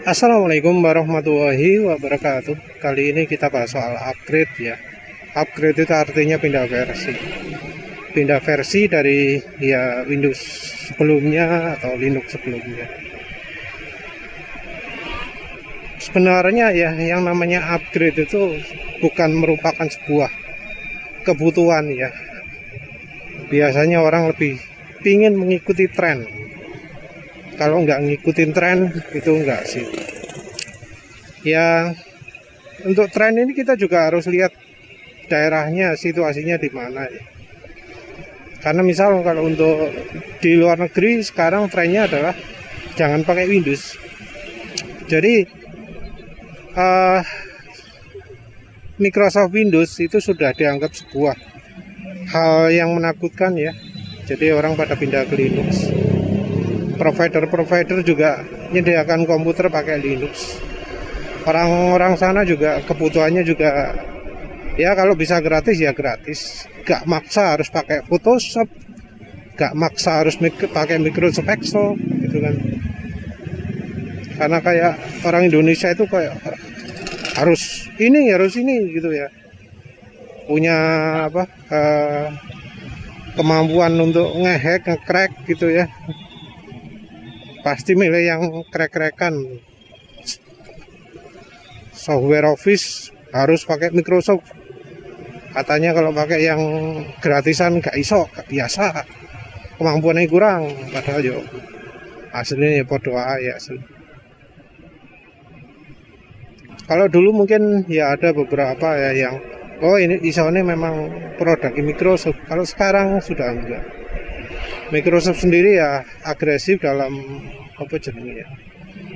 Assalamualaikum warahmatullahi wabarakatuh. Kali ini kita bahas soal upgrade ya. Upgrade itu artinya pindah versi. Pindah versi dari ya Windows sebelumnya atau Linux sebelumnya. Sebenarnya ya yang namanya upgrade itu bukan merupakan sebuah kebutuhan ya. Biasanya orang lebih ingin mengikuti tren. Kalau nggak ngikutin tren itu enggak sih ya. Untuk tren ini kita juga harus lihat daerahnya, situasinya di mana ya. Karena misal kalau untuk di luar negeri sekarang trennya adalah jangan pakai Windows. Jadi Microsoft Windows itu sudah dianggap sebuah hal yang menakutkan ya. Jadi orang pada pindah ke Linux. Provider juga menyediakan komputer pakai Linux. Orang-orang sana juga kebutuhannya juga ya kalau bisa gratis ya gratis. Gak maksa harus pakai Photoshop, gak maksa harus pakai Microsoft Excel gitu kan. Karena kayak orang Indonesia itu kayak harus ini gitu ya. Punya apa kemampuan untuk ngehack, nge-crack gitu ya. Pasti milih yang crack-crackan. Software Office harus pakai Microsoft. Katanya kalau pakai yang gratisan gak iso, gak biasa. Kemampuannya kurang. Padahal yo aslinya ya podo ae asli. Kalau dulu mungkin ya ada beberapa ya yang ini isone memang produk Microsoft. Kalau sekarang sudah enggak. Microsoft sendiri ya agresif dalam apa jenenge ya,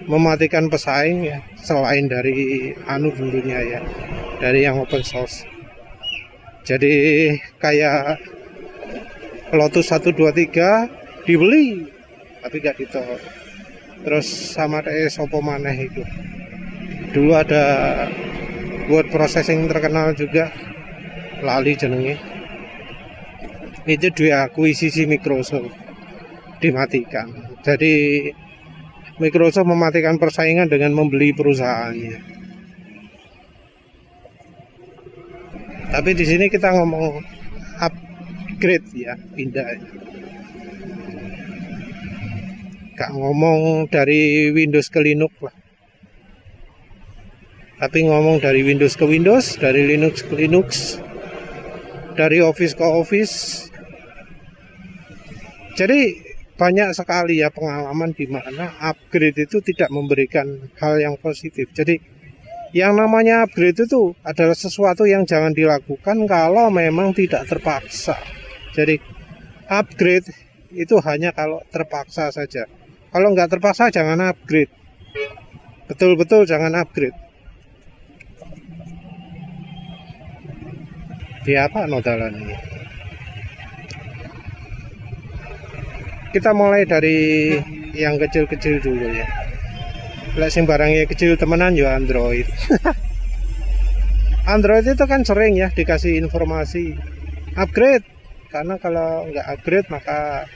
mematikan pesaing ya, selain dari tentunya ya, dari yang open source. Jadi kayak Lotus 123 dibeli tapi gak ditolak. Terus sama kayak sopo maneh itu. Dulu ada word processing terkenal juga, lali jenenge. Itu diakuisisi Microsoft, dimatikan. Jadi Microsoft mematikan persaingan dengan membeli perusahaannya. Tapi di sini kita ngomong upgrade ya, pindah. Gak ngomong dari Windows ke Linux lah. Tapi ngomong dari Windows ke Windows, dari Linux ke Linux, dari Office ke Office. Jadi banyak sekali ya pengalaman di mana upgrade itu tidak memberikan hal yang positif. Jadi yang namanya upgrade itu adalah sesuatu yang jangan dilakukan kalau memang tidak terpaksa. Jadi upgrade itu hanya kalau terpaksa saja. Kalau nggak terpaksa jangan upgrade. Betul-betul jangan upgrade. Di apa nodalan ini? Kita mulai dari yang kecil-kecil dulu ya. Lek sing barangnya kecil temenan ya Android. Android itu kan sering ya dikasih informasi upgrade, karena kalau nggak upgrade maka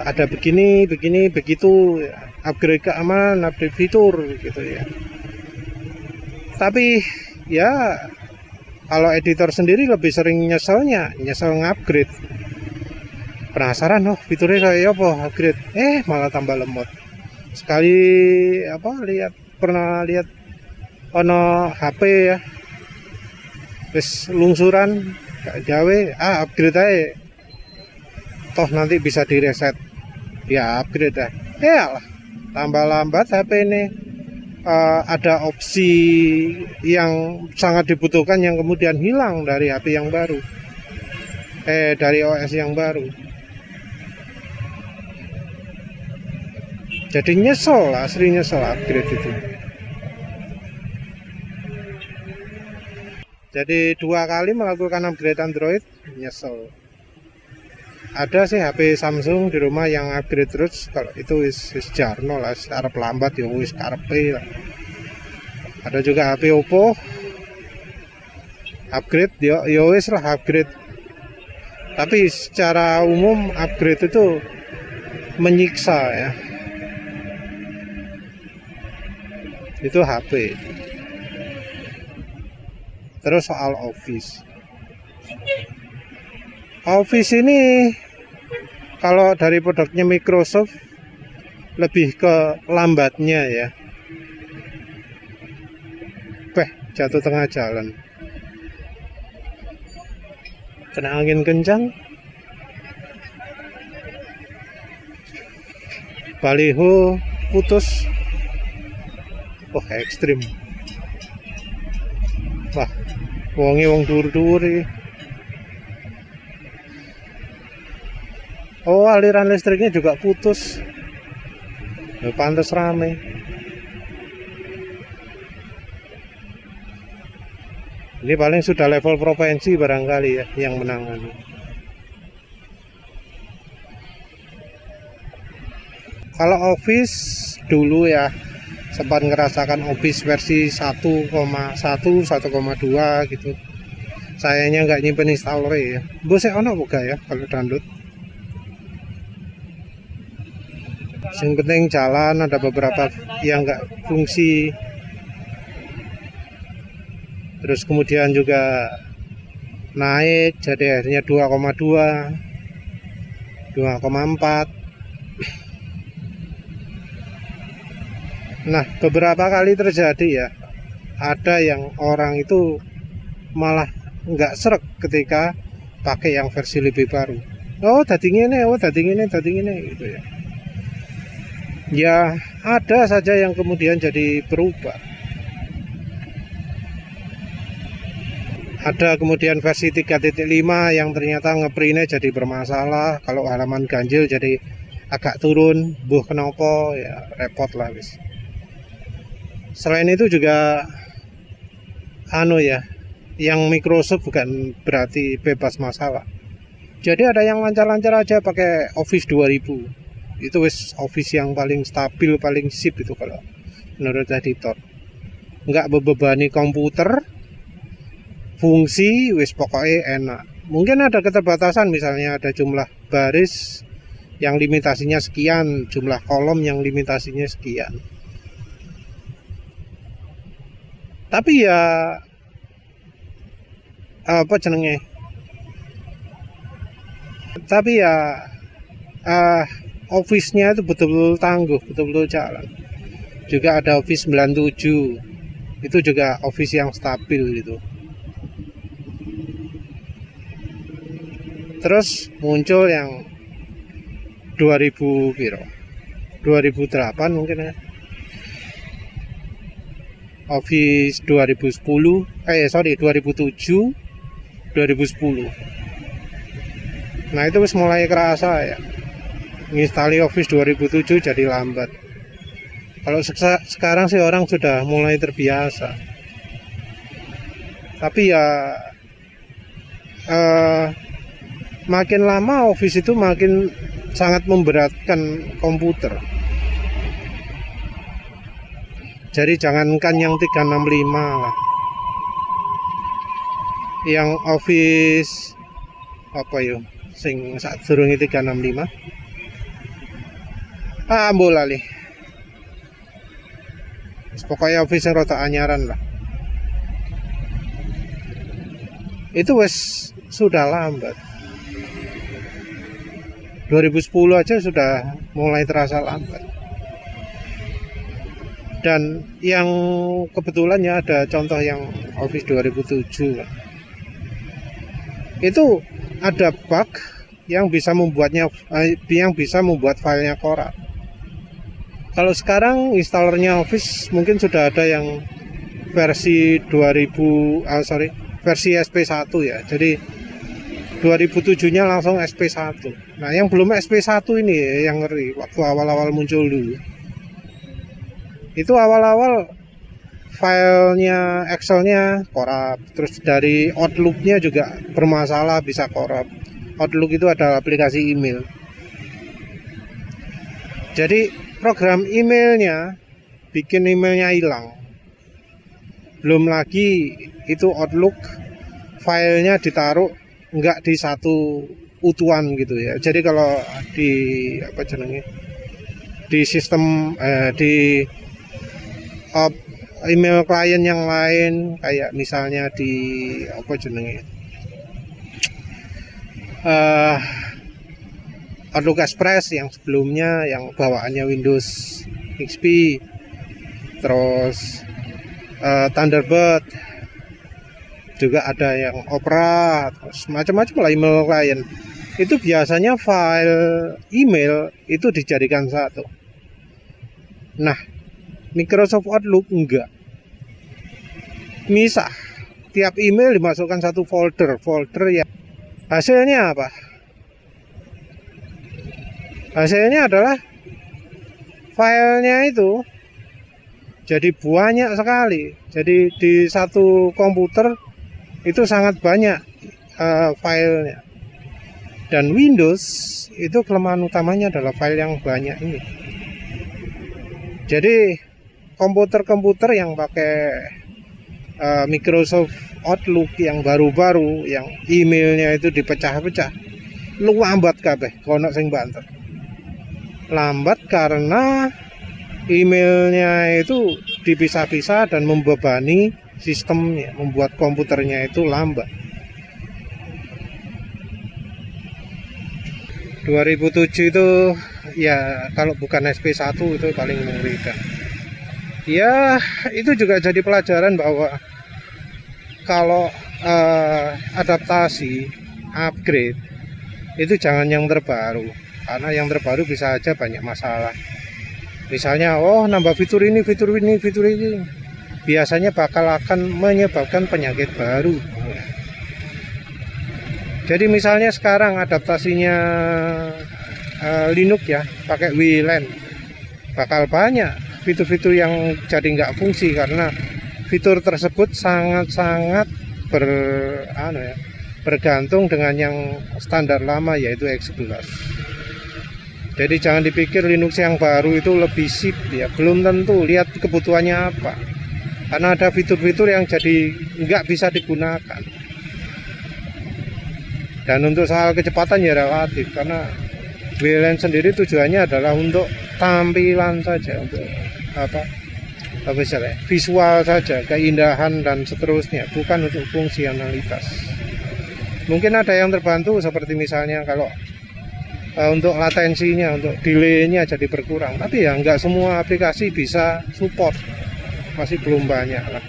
ada begini begitu, upgrade keamanan, upgrade fitur gitu ya. Tapi ya kalau editor sendiri lebih sering nyesel ngupgrade. Penasaran fiturnya kayak apa upgrade, malah tambah lemot. Sekali pernah lihat ono HP ya, terus lungsuran gak gawe, upgrade aja, toh nanti bisa direset, ya upgrade lah, tambah lambat HP ini. Ada opsi yang sangat dibutuhkan yang kemudian hilang dari HP yang baru, dari OS yang baru. Jadi nyesel lah, asli nyesel upgrade itu. Jadi 2 kali melakukan upgrade Android, nyesel. Ada sih HP Samsung di rumah yang upgrade terus, kalau itu wis jarno lah, arep lambat ya wis karepe lah. Ada juga HP Oppo upgrade ya wis lah upgrade. Tapi secara umum upgrade itu menyiksa ya. Itu HP. Terus soal Office. Office ini kalau dari produknya Microsoft lebih ke lambatnya ya. Jatuh tengah jalan. Kena angin kencang. Baliho putus. Oh, ekstrim. Wah, wonge wong dur-dur iki. Oh, aliran listriknya juga putus. Ya, pantas rame. Ini paling sudah level provinsi barangkali ya yang menangani. Kalau Office dulu ya sempat ngerasakan Office versi 1,1, 1,2 gitu. Sayangnya nggak nyimpen installer ya. Bose ono buka ya kalau download. Yang penting jalan, ada beberapa yang nggak fungsi. Terus kemudian juga naik jadi akhirnya 2,2, 2,4. Nah, beberapa kali terjadi ya, ada yang orang itu malah nggak srek ketika pakai yang versi lebih baru. Oh, tadi ini gitu ya. Ya, ada saja yang kemudian jadi berubah. Ada kemudian versi 3.5 yang ternyata ngeprintnya jadi bermasalah. Kalau halaman ganjil jadi agak turun, buh kenapa ya repot lah wis. Selain itu juga yang Microsoft bukan berarti bebas masalah. Jadi ada yang lancar-lancar aja pakai Office 2000. Itu wis Office yang paling stabil, paling sip itu kalau menurut editor. Nggak membebani komputer, fungsi wis pokoknya enak. Mungkin ada keterbatasan, misalnya ada jumlah baris yang limitasinya sekian, jumlah kolom yang limitasinya sekian. Tapi ya apa jenenge? Tapi ya Office-nya itu betul-betul tangguh, betul-betul jalan. Juga ada Office 97. Itu juga Office yang stabil gitu. Terus muncul yang 2008 mungkin ya, Office 2007, 2010. Nah itu wis mulai kerasa ya, nginstali Office 2007 jadi lambat. Kalau sekarang sih orang sudah mulai terbiasa. Tapi ya makin lama Office itu makin sangat memberatkan komputer. Jadi jangankan yang 365 lah, yang Office apa yo sing sadurunge 365 lali. Pokoknya Office yang rada anyaran lah, itu wes sudah lambat. 2010 aja sudah mulai terasa lambat. Dan yang kebetulan ya ada contoh yang Office 2007 itu ada bug yang bisa membuat filenya korup. Kalau sekarang installernya Office mungkin sudah ada yang versi versi SP1 ya. Jadi 2007-nya langsung SP1. Nah, yang belum SP1 ini yang ngeri waktu awal-awal muncul dulu. Itu awal-awal filenya Excel-nya korup, terus dari Outlook-nya juga bermasalah, bisa korup. Outlook itu adalah aplikasi email. Jadi program emailnya bikin emailnya hilang. Belum lagi itu Outlook filenya ditaruh enggak di satu utuhan gitu ya. Jadi kalau di di sistem di email klien yang lain, kayak misalnya di apa jenenge, Outlook Express yang sebelumnya yang bawaannya Windows XP, terus Thunderbird, juga ada yang Opera, terus macam-macam lah email klien. Itu biasanya file email itu dijadikan satu. Nah, Microsoft Outlook enggak. Misah. Tiap email dimasukkan satu folder yang hasilnya apa? Hasilnya adalah filenya itu jadi banyak sekali. Jadi di satu komputer itu sangat banyak filenya. Dan Windows itu kelemahan utamanya adalah file yang banyak ini. Jadi komputer-komputer yang pakai Microsoft Outlook yang baru-baru, yang emailnya itu dipecah-pecah, lu lambat kabeh, kono sing banter. Lambat karena emailnya itu dipisah-pisah dan membebani sistemnya, membuat komputernya itu lambat. 2007 itu ya kalau bukan SP1 itu paling mengerikan. Ya itu juga jadi pelajaran bahwa kalau adaptasi, upgrade itu jangan yang terbaru, karena yang terbaru bisa aja banyak masalah. Misalnya nambah fitur ini, biasanya bakal akan menyebabkan penyakit baru. Jadi misalnya sekarang adaptasinya Linux ya, pakai WLAN, bakal banyak fitur-fitur yang jadi nggak fungsi karena fitur tersebut sangat-sangat bergantung dengan yang standar lama, yaitu X11. Jadi jangan dipikir Linux yang baru itu lebih sip ya, belum tentu. Lihat kebutuhannya apa, karena ada fitur-fitur yang jadi nggak bisa digunakan. Dan untuk soal kecepatan ya relatif, karena WLAN sendiri tujuannya adalah untuk tampilan saja, untuk visual saja, keindahan dan seterusnya, bukan untuk fungsionalitas. Mungkin ada yang terbantu seperti misalnya kalau untuk latensinya, untuk delaynya jadi berkurang, tapi ya nggak semua aplikasi bisa support, masih belum banyak lah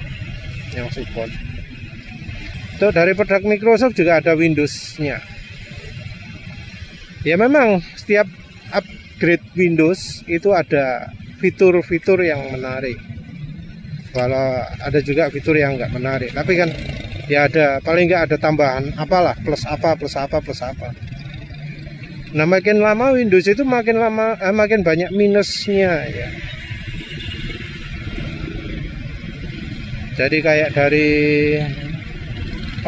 yang support. Itu dari produk Microsoft juga ada Windows-nya. Ya memang setiap upgrade Windows itu ada fitur-fitur yang menarik. Walau ada juga fitur yang nggak menarik, tapi kan ya ada, paling nggak ada tambahan apalah, plus apa. Nah makin lama Windows itu makin banyak minusnya ya. Jadi kayak dari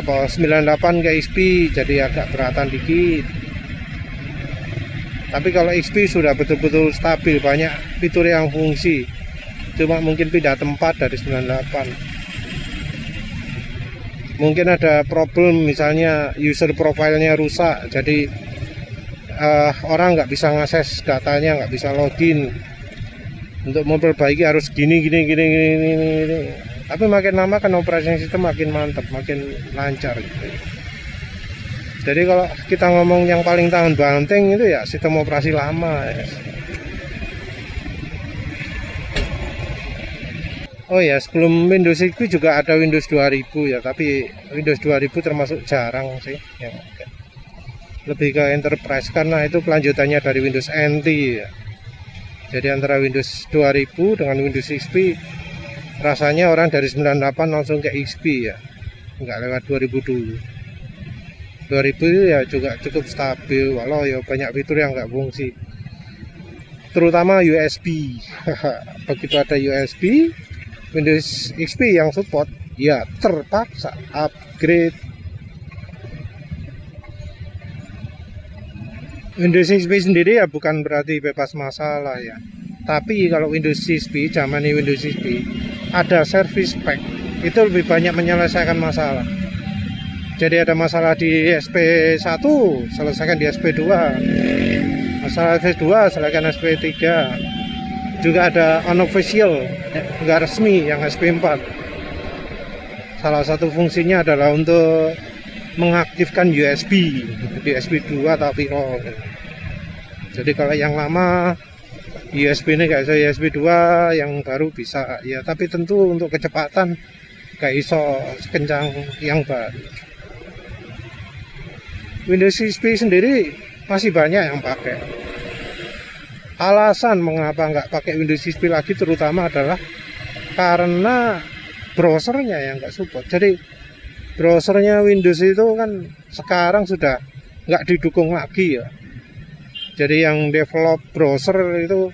98 ke XP jadi agak beratan dikit. Tapi kalau XP sudah betul-betul stabil, banyak fitur yang fungsi. Cuma mungkin pindah tempat dari 98. Mungkin ada problem, misalnya user profile-nya rusak, jadi orang nggak bisa ngakses datanya, nggak bisa login. Untuk memperbaiki harus gini. Tapi makin lama kan operasi sistem makin mantap, makin lancar gitu. Jadi kalau kita ngomong yang paling tahan banting itu ya sistem operasi lama ya. Oh ya, sebelum Windows XP juga ada Windows 2000 ya, tapi Windows 2000 termasuk jarang sih ya. Lebih ke enterprise karena itu kelanjutannya dari Windows NT ya. Jadi antara Windows 2000 dengan Windows XP, rasanya orang dari 98 langsung ke XP ya, nggak lewat 2000 dulu. 2000 ya juga cukup stabil, walau ya banyak fitur yang nggak fungsi, terutama USB. Begitu ada USB, Windows XP yang support ya terpaksa upgrade. Windows XP sendiri ya bukan berarti bebas masalah ya, tapi kalau Windows XP, zaman ini Windows XP ada service pack, itu lebih banyak menyelesaikan masalah. Jadi ada masalah di SP1, selesaikan di SP2. Masalah SP2, selesaikan SP3. Juga ada unofficial, nggak resmi yang SP4. Salah satu fungsinya adalah untuk mengaktifkan USB 2 atau piro. Jadi kalau yang lama USB ini kayak USB 2, yang baru bisa ya, tapi tentu untuk kecepatan kayak iso sekencang yang baru. Windows XP sendiri masih banyak yang pakai. Alasan mengapa nggak pakai Windows XP lagi terutama adalah karena browsernya yang nggak support. Jadi browsernya Windows itu kan sekarang sudah nggak didukung lagi ya. Jadi yang develop browser itu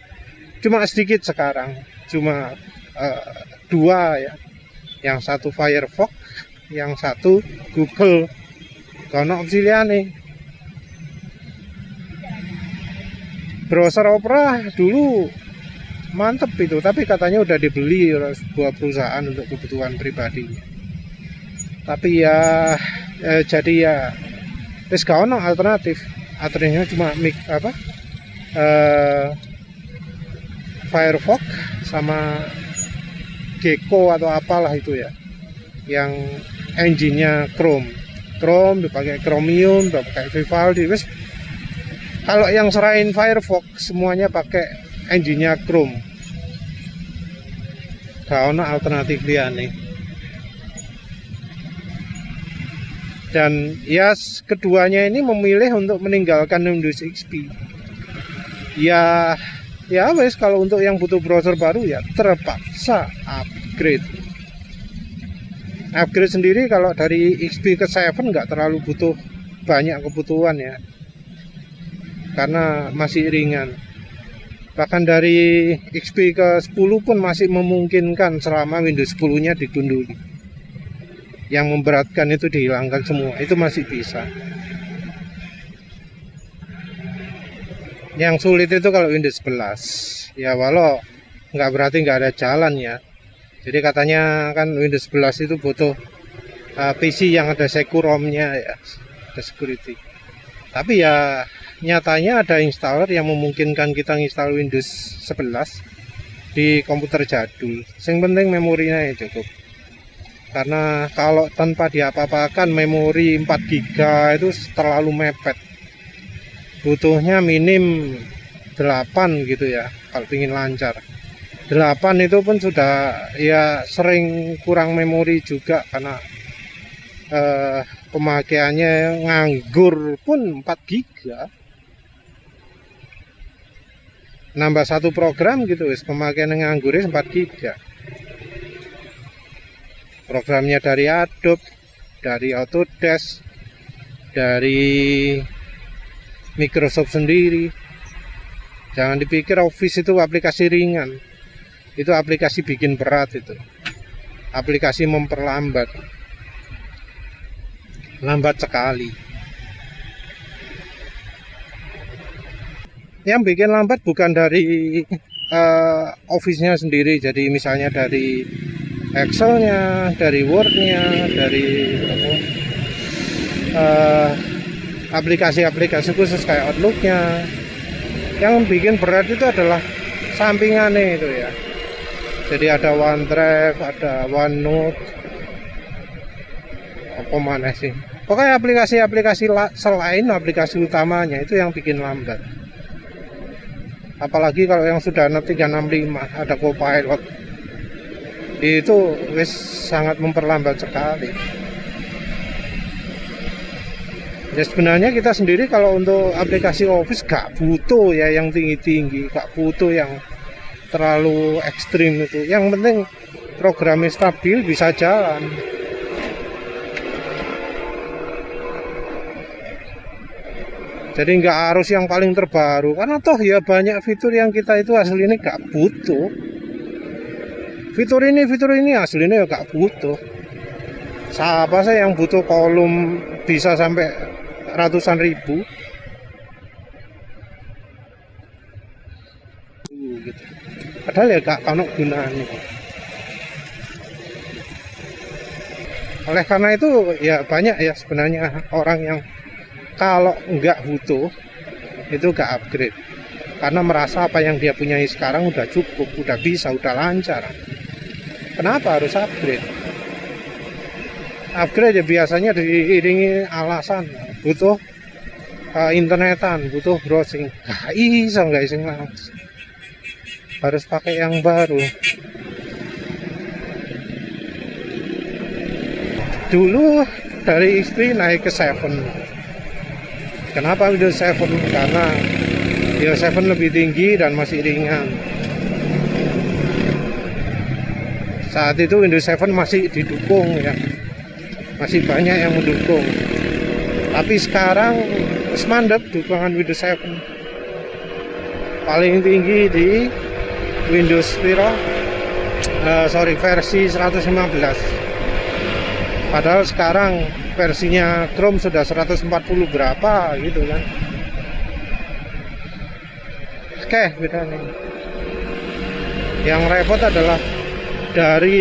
cuma sedikit sekarang, cuma 2 ya. Yang satu Firefox, yang satu Google. Kono opsi liane. Browser Opera dulu mantep itu, tapi katanya udah dibeli oleh sebuah perusahaan untuk kebutuhan pribadi. Tapi ya jadi ya wis gak ono alternatifnya cuma Firefox sama Gecko atau apalah itu ya, yang engine-nya Chrome dipakai Chromium, dipakai Vivaldi. Wis kalau yang serain Firefox semuanya pakai engine-nya Chrome. Gak ada alternatif liane. Dan ya keduanya ini memilih untuk meninggalkan Windows XP. Ya wes, kalau untuk yang butuh browser baru ya terpaksa upgrade. Upgrade sendiri kalau dari XP ke 7 nggak terlalu butuh banyak kebutuhan ya, karena masih ringan. Bahkan dari XP ke 10 pun masih memungkinkan selama Windows 10-nya digunduli. Yang memberatkan itu dihilangkan semua, itu masih bisa. Yang sulit itu kalau Windows 11. Ya walau nggak berarti nggak ada jalan ya. Jadi katanya kan Windows 11 itu butuh PC yang ada secure ROM-nya ya, ada security. Tapi ya nyatanya ada installer yang memungkinkan kita install Windows 11 di komputer jadul. Yang penting memorinya ya cukup. Karena kalau tanpa diapa-apakan memori 4 GB itu terlalu mepet. Butuhnya minim 8 gitu ya kalau ingin lancar. 8 itu pun sudah ya sering kurang memori juga, karena pemakaiannya nganggur pun 4 GB. Nambah satu program gitu, pemakaian nganggur 4 GB. Programnya dari Adobe, dari Autodesk, dari Microsoft sendiri. Jangan dipikir Office itu aplikasi ringan. Itu aplikasi bikin berat itu. Aplikasi memperlambat. Lambat sekali. Yang bikin lambat bukan dari Office-nya sendiri. Jadi misalnya dari Excel-nya, dari Word-nya, dari aplikasi-aplikasi khusus kayak Outlook-nya. Yang bikin berat itu adalah sampingannya itu ya. Jadi ada OneDrive, ada OneNote, apa mana sih? Pokoknya aplikasi-aplikasi selain aplikasi utamanya itu yang bikin lambat. Apalagi kalau yang sudah 365 ada Copilot, itu wis sangat memperlambat sekali. Ya sebenarnya kita sendiri kalau untuk aplikasi Office gak butuh ya yang tinggi-tinggi, gak butuh yang terlalu ekstrim itu. Yang penting programnya stabil, bisa jalan. Jadi nggak harus yang paling terbaru, karena toh ya banyak fitur yang kita itu aslinya nggak butuh. Fitur ini aslinya ya nggak butuh. Siapa sih yang butuh kolom bisa sampai ratusan ribu? Gitu. Padahal ya nggak kono gunanya. Oleh karena itu ya banyak ya sebenarnya orang yang kalau nggak butuh itu nggak upgrade. karena merasa apa yang dia punyai sekarang udah cukup, udah bisa, udah lancar. Kenapa harus upgrade? Upgrade ya biasanya diiringi alasan butuh internetan, butuh browsing. Gak iso guys, harus pakai yang baru. Dulu dari istri naik ke 7. Kenapa Windows 7? Karena Windows 7 lebih tinggi dan masih ringan. Saat itu Windows 7 masih didukung ya, masih banyak yang mendukung. Tapi sekarang mandek dukungan Windows 7. Paling tinggi di Windows versi 115. Padahal sekarang versinya Chrome sudah 140 berapa gitu kan. Oke, bedanya. Yang repot adalah dari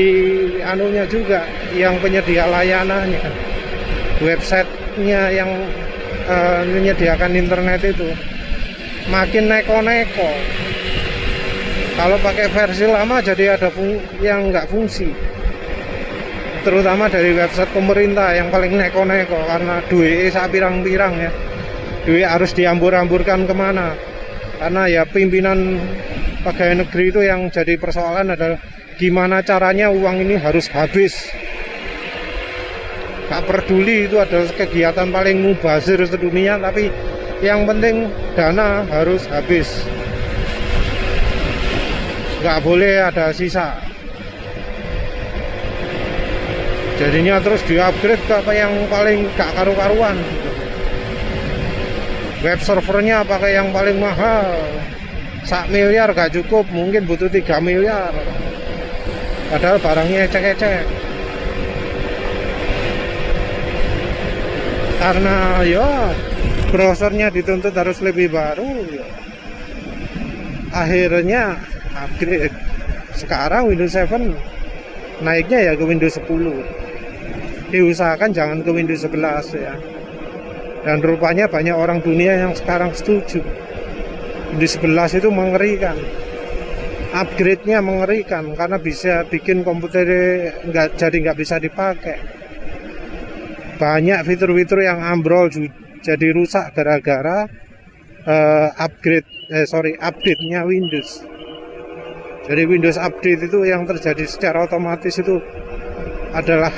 anunya juga, yang penyedia layanannya, websitenya yang menyediakan internet itu makin neko-neko. Kalau pakai versi lama jadi ada yang nggak fungsi, terutama dari website pemerintah yang paling neko-neko, karena duit pirang-pirang ya, duit harus diambur-amburkan kemana. Karena ya pimpinan pegawai negeri itu yang jadi persoalan adalah gimana caranya uang ini harus habis. Gak peduli itu adalah kegiatan paling mubazir sedunia, tapi yang penting dana harus habis, gak boleh ada sisa. Jadinya terus di-upgrade ke apa yang paling gak karu-karuan. Web servernya pakai yang paling mahal, 1 miliar gak cukup, mungkin butuh 3 miliar. Padahal barangnya ecek-ecek. Karena ya browsernya dituntut harus lebih baru, ya. Akhirnya upgrade. Sekarang Windows 7 naiknya ya ke Windows 10. Diusahakan jangan ke Windows 11 ya. Dan rupanya banyak orang dunia yang sekarang setuju. Windows 11 itu mengerikan. Upgrade-nya mengerikan karena bisa bikin komputer nggak bisa dipakai. Banyak fitur-fitur yang ambrol jadi rusak gara-gara update-nya Windows. Jadi Windows update itu yang terjadi secara otomatis itu adalah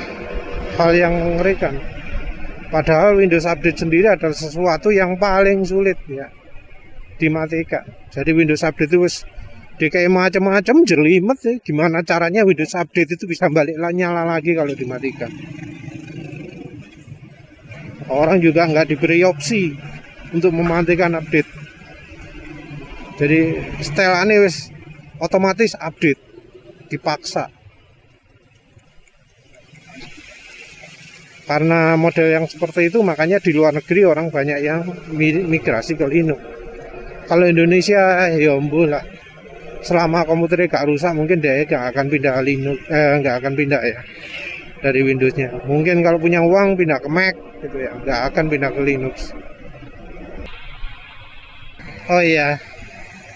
hal yang mengerikan. Padahal Windows Update sendiri adalah sesuatu yang paling sulit ya dimatikan. Jadi Windows Update itu kayak macam-macam jelimet ya. Gimana caranya Windows Update itu bisa balik nyala lagi kalau dimatikan? Orang juga nggak diberi opsi untuk mematikan update. Jadi setelannya wis otomatis update, dipaksa. Karena model yang seperti itu, makanya di luar negeri orang banyak yang migrasi ke Linux. Kalau Indonesia ya lah, selama komputernya gak rusak mungkin dia gak akan pindah Linux, gak akan pindah ya dari Windowsnya. Mungkin kalau punya uang pindah ke Mac gitu ya, gak akan pindah ke Linux. Oh iya,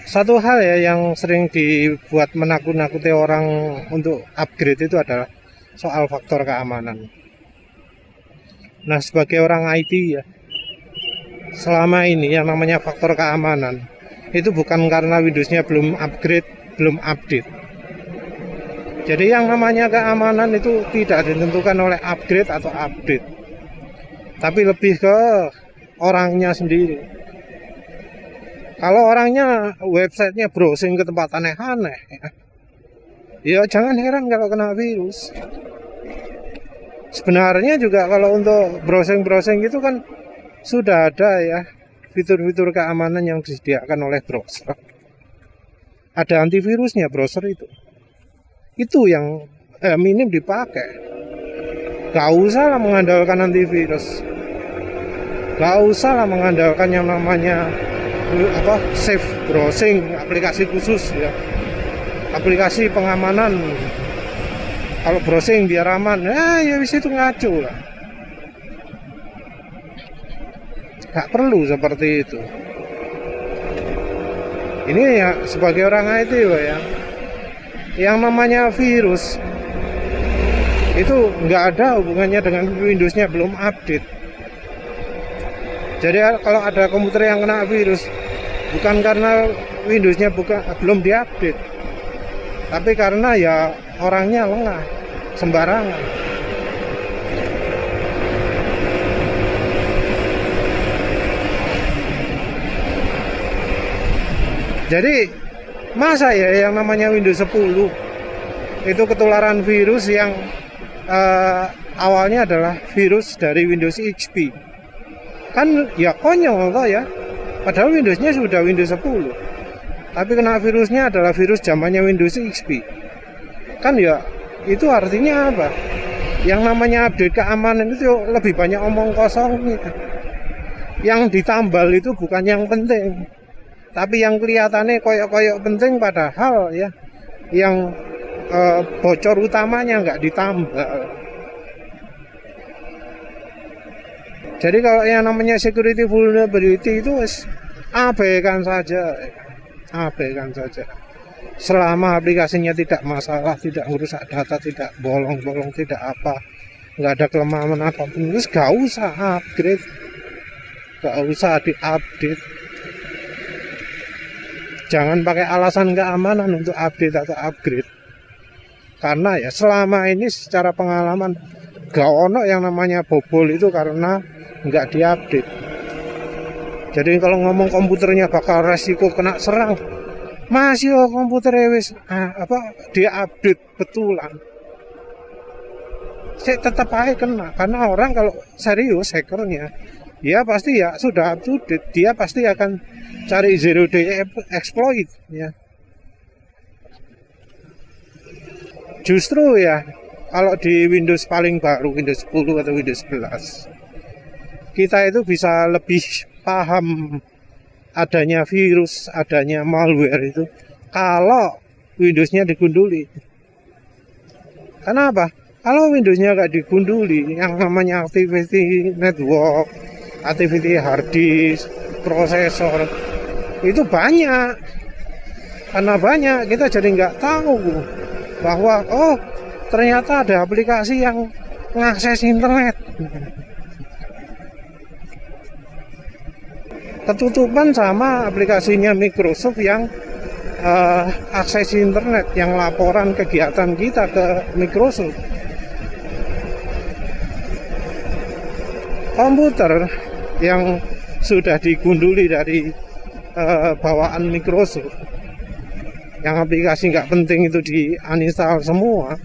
satu hal ya yang sering dibuat menakut-nakuti orang untuk upgrade itu adalah soal faktor keamanan. Nah, sebagai orang IT ya, selama ini yang namanya faktor keamanan itu bukan karena Windowsnya belum upgrade, belum update. Jadi yang namanya keamanan itu tidak ditentukan oleh upgrade atau update, tapi lebih ke orangnya sendiri. Kalau orangnya websitenya browsing ke tempat aneh-aneh, ya jangan heran kalau kena virus. Sebenarnya juga kalau untuk browsing-browsing itu kan sudah ada ya fitur-fitur keamanan yang disediakan oleh browser. Ada antivirusnya browser itu. Itu yang minim dipakai. Gak usah lah mengandalkan antivirus. Gak usah lah mengandalkan yang namanya safe browsing, aplikasi khusus ya. Aplikasi pengamanan. Kalau browsing biar aman, ya wis itu ngaco lah. Gak perlu seperti itu. Ini ya sebagai orang IT loh ya, yang namanya virus itu nggak ada hubungannya dengan Windowsnya belum update. Jadi kalau ada komputer yang kena virus, bukan karena Windowsnya belum diupdate, tapi karena ya orangnya lengah, sembarangan. Jadi masa ya yang namanya Windows 10 itu ketularan virus yang awalnya adalah virus dari Windows XP. Kan ya konyol toh ya. Padahal Windowsnya sudah Windows 10. Tapi kena virusnya adalah virus zamannya Windows XP. Kan ya itu artinya apa? Yang namanya update keamanan itu lebih banyak omong kosongnya. Yang ditambal itu bukan yang penting, tapi yang kelihatannya koyok-koyok penting, padahal ya yang bocor utamanya nggak ditambal. Jadi kalau yang namanya security vulnerability itu abaikan saja, selama aplikasinya tidak masalah, tidak merusak data, tidak bolong-bolong, tidak apa, nggak ada kelemahan apapun, terus nggak usah upgrade, nggak usah diupdate. Jangan pakai alasan keamanan untuk update atau upgrade. Karena ya selama ini secara pengalaman gak ono yang namanya bobol itu karena nggak diupdate. Jadi kalau ngomong komputernya bakal resiko kena serang, masih komputer wis diupdate betulan. Saya tetap aja kena, karena orang kalau serius hackernya, dia pasti ya sudah up to date, dia pasti akan cari zero day exploit ya. Justru ya kalau di Windows paling baru, Windows 10 atau Windows 11, kita itu bisa lebih paham adanya virus, adanya malware itu kalau Windowsnya digunduli. Kenapa? Kalau Windowsnya nggak digunduli, yang namanya activity network, activity hard disk, prosesor, itu banyak. Karena banyak, kita jadi nggak tahu bahwa oh ternyata ada aplikasi yang mengakses internet. Ketutupan sama aplikasinya Microsoft yang akses internet, yang laporan kegiatan kita ke Microsoft. Komputer yang sudah digunduli dari bawaan Microsoft, yang aplikasi nggak penting itu di uninstall semua,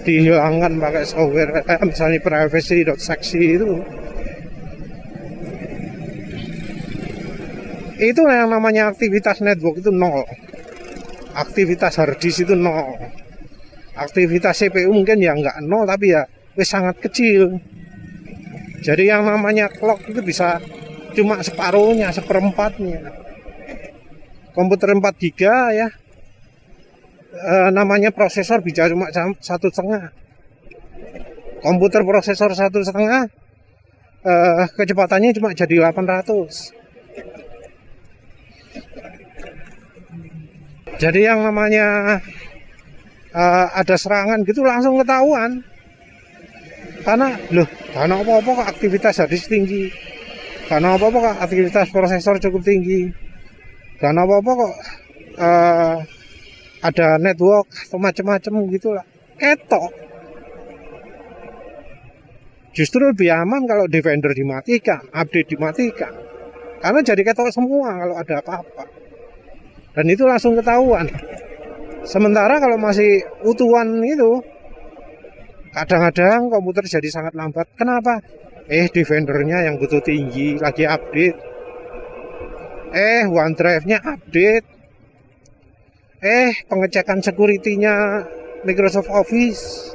dihilangkan pakai software misalnya privacy.exe itu yang namanya aktivitas network itu nol, aktivitas hard disk itu nol, aktivitas CPU mungkin ya nggak nol tapi ya sangat kecil. Jadi yang namanya clock itu bisa cuma separuhnya, seperempatnya. Komputer 4 GB ya, namanya prosesor bisa cuma 1,5. Komputer prosesor 1,5, kecepatannya cuma jadi 800. Jadi yang namanya ada serangan gitu langsung ketahuan. Karena karena apa-apa kok aktivitas harddisk tinggi, karena apa-apa kok aktivitas prosesor cukup tinggi, karena apa-apa kok ada network atau macam-macam gitulah, ketok. Justru lebih aman kalau Defender dimatikan, update dimatikan, karena jadi ketok semua kalau ada apa-apa, dan itu langsung ketahuan. Sementara kalau masih utuhan itu, kadang-kadang komputer jadi sangat lambat. Kenapa? Defendernya yang butuh tinggi lagi update, OneDrive-nya update, pengecekan security-nya Microsoft Office,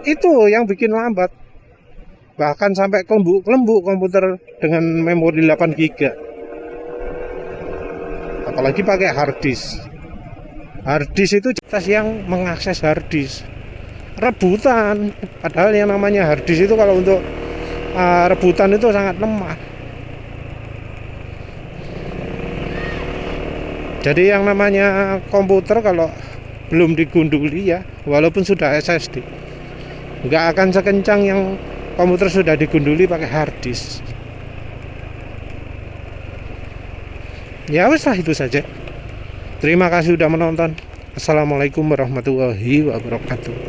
itu yang bikin lambat. Bahkan sampai kelembuk komputer dengan memori 8 GB, apalagi pakai hard disk. Hard disk itu jelas yang mengakses hard disk rebutan, padahal yang namanya hard disk itu kalau untuk rebutan itu sangat lemah. Jadi yang namanya komputer kalau belum digunduli ya, walaupun sudah SSD, nggak akan sekencang yang komputer sudah digunduli pakai hard disk. Ya wes lah, itu saja. Terima kasih sudah menonton. Assalamualaikum warahmatullahi wabarakatuh.